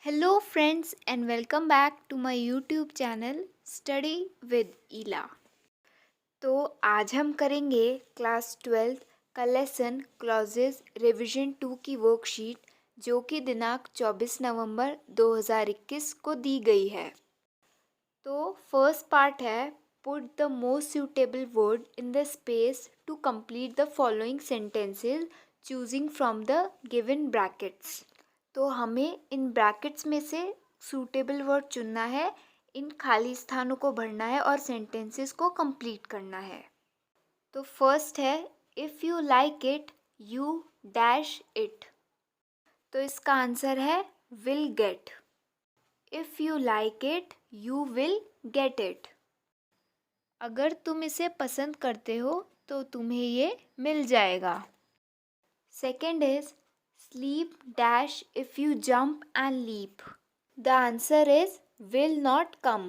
Hello friends and welcome back to my YouTube channel Study with Ila। तो आज हम करेंगे क्लास 12 का लेसन क्लॉजेस रिवीजन 2 की वर्कशीट जो कि दिनांक 24 नवंबर 2021 को दी गई है। तो फर्स्ट पार्ट है put the most suitable word in the space to complete the following sentences choosing from the given brackets. तो हमें इन ब्रैकेट्स में से सूटेबल वर्ड चुनना है, इन खाली स्थानों को भरना है और सेंटेंसेस को कंप्लीट करना है। तो फर्स्ट है if you like it you dash it. तो इसका आंसर है will get. If you like it you will get it. अगर तुम इसे पसंद करते हो तो तुम्हें ये मिल जाएगा। Second is sleep dash if you jump and leap. The answer is will not come.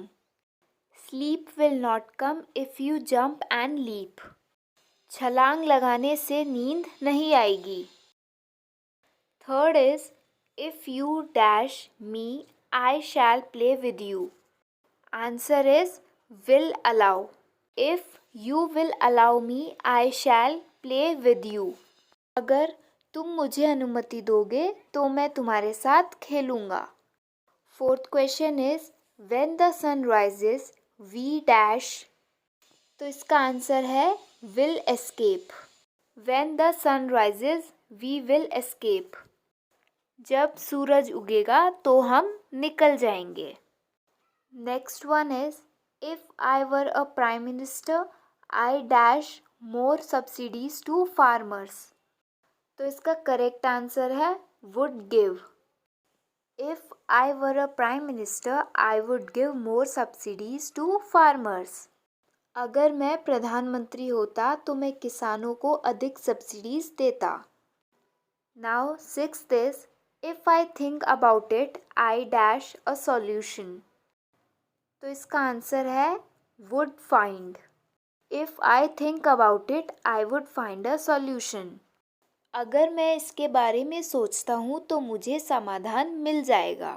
Sleep will not come if you jump and leap. छलांग लगाने से नींद नहीं आएगी। Third is if you dash me I shall play with you. Answer is will allow. If you will allow me I shall play with you. अगर तुम मुझे अनुमति दोगे तो मैं तुम्हारे साथ खेलूँगा। Fourth question is when the sun rises we dash. तो इसका आंसर है will escape. When the sun rises we will escape. जब सूरज उगेगा तो हम निकल जाएंगे। Next one is if I were a prime minister I dash more subsidies to farmers. तो इसका करेक्ट आंसर है would give. If I were a prime minister I would give more subsidies to farmers. अगर मैं प्रधानमंत्री होता तो मैं किसानों को अधिक सब्सिडीज देता। Now sixth is if I think about it I dash a solution. तो इसका आंसर है would find. If I think about it I would find a solution. अगर मैं इसके बारे में सोचता हूँ तो मुझे समाधान मिल जाएगा।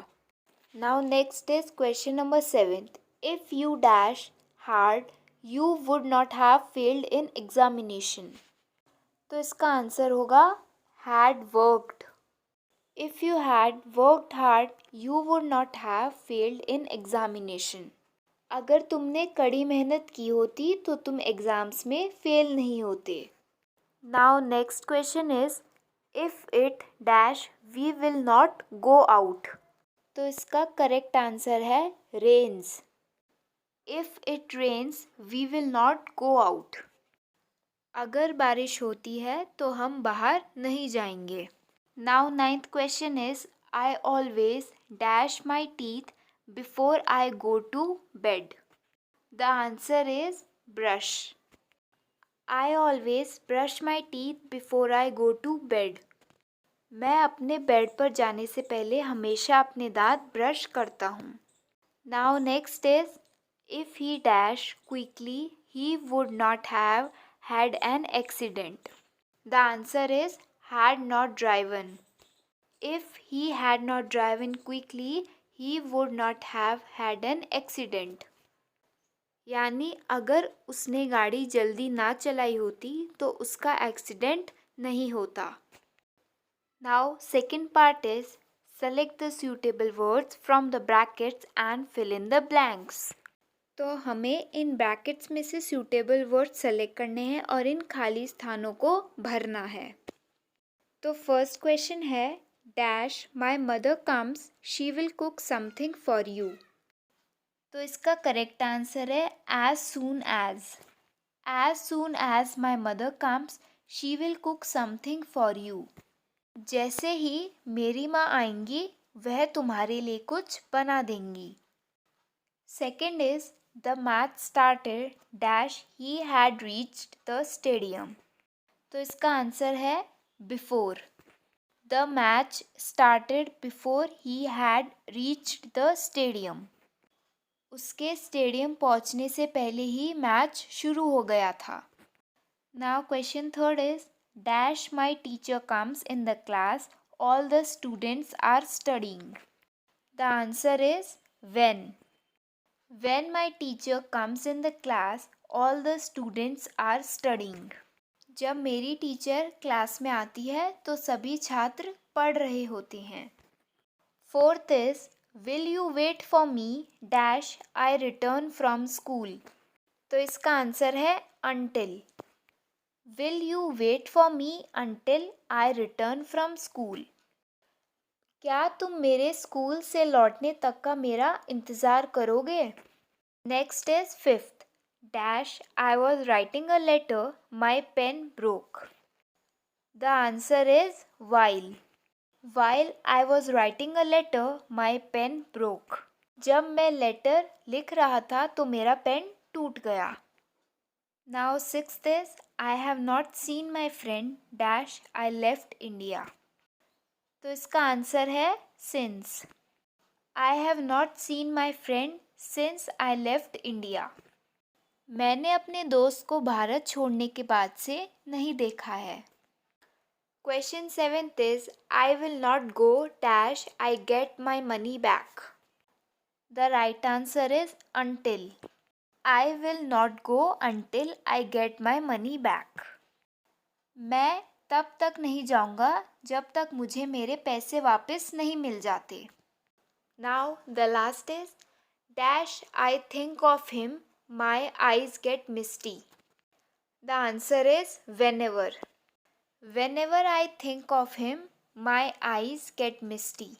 Now next is question number 7। If you dash hard you would not have failed in examination. तो इसका आंसर होगा had worked. If you had worked hard you would not have failed in examination. अगर तुमने कड़ी मेहनत की होती तो तुम एग्ज़ाम्स में फेल नहीं होते। Now next question is if it dash we will not go out। तो इसका करेक्ट आंसर है rains। If it rains we will not go out। अगर बारिश होती है तो हम बाहर नहीं जाएंगे। Now ninth question is I always dash my teeth before I go to bed। The answer is brush। I always brush my teeth before I go to bed। मैं अपने बेड पर जाने से पहले हमेशा अपने दांत ब्रश करता हूँ। Now next is if he dash quickly he would not have had an accident। The answer is had not driven। If he had not driven quickly he would not have had an accident। यानी अगर उसने गाड़ी जल्दी ना चलाई होती तो उसका एक्सीडेंट नहीं होता। Now second part is select the suitable words from the brackets and fill in the blanks. तो हमें इन ब्रैकेट्स में से सूटेबल वर्ड्स सेलेक्ट करने हैं और इन खाली स्थानों को भरना है। तो फर्स्ट क्वेश्चन है dash my mother comes she will cook something for you. तो इसका करेक्ट आंसर है as soon as. As soon as my mother comes she will cook something for you. जैसे ही मेरी माँ आएंगी वह तुम्हारे लिए कुछ बना देंगी। Second is the match started dash he had reached the stadium. तो इसका आंसर है before. The match started before he had reached the stadium. उसके स्टेडियम पहुंचने से पहले ही मैच शुरू हो गया था। Now question third is dash my teacher comes in the class all the students are studying. The answer is when. When my teacher comes in the class, all the students are studying. जब मेरी teacher class में आती है तो सभी छात्र पढ़ रहे होते हैं. Fourth is, will you wait for me dash I return from school. तो इसका आंसर है until. Will you wait for me until I return from school. क्या तुम मेरे स्कूल से लौटने तक का मेरा इंतज़ार करोगे. Next is fifth. Dash I was writing a letter my pen broke. The answer is while. While I was writing a letter my pen broke. जब मैं लेटर लिख रहा था तो मेरा पेन टूट गया. Now sixth is, I have not seen my friend dash I left India. तो इसका आंसर है since. I have not seen my friend since I left India. मैंने अपने दोस्त को भारत छोड़ने के बाद से नहीं देखा है. Question seventh is, I will not go dash I get my money back. The right answer is until. I will not go until I get my money back. मैं तब तक नहीं जाऊंगा जब तक मुझे मेरे पैसे वापस नहीं मिल जाते. Now the last is, dash I think of him my eyes get misty. The answer is whenever. Whenever I think of him, my eyes get misty.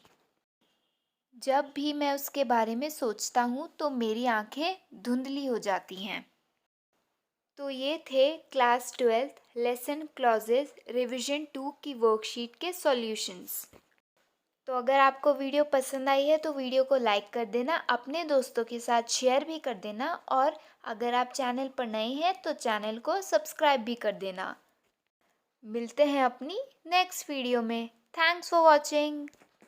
जब भी मैं उसके बारे में सोचता हूँ तो मेरी आंखें धुंधली हो जाती हैं. तो ये थे class 12th lesson clauses revision 2 की वर्कशीट के सॉल्यूशंस. तो अगर आपको वीडियो पसंद आई है तो वीडियो को लाइक कर देना, अपने दोस्तों के साथ शेयर भी कर देना, और अगर आप चैनल पर नए हैं तो चैनल को सब्सक्राइब भी कर देना. मिलते हैं अपनी नेक्स्ट वीडियो में. Thanks for watching.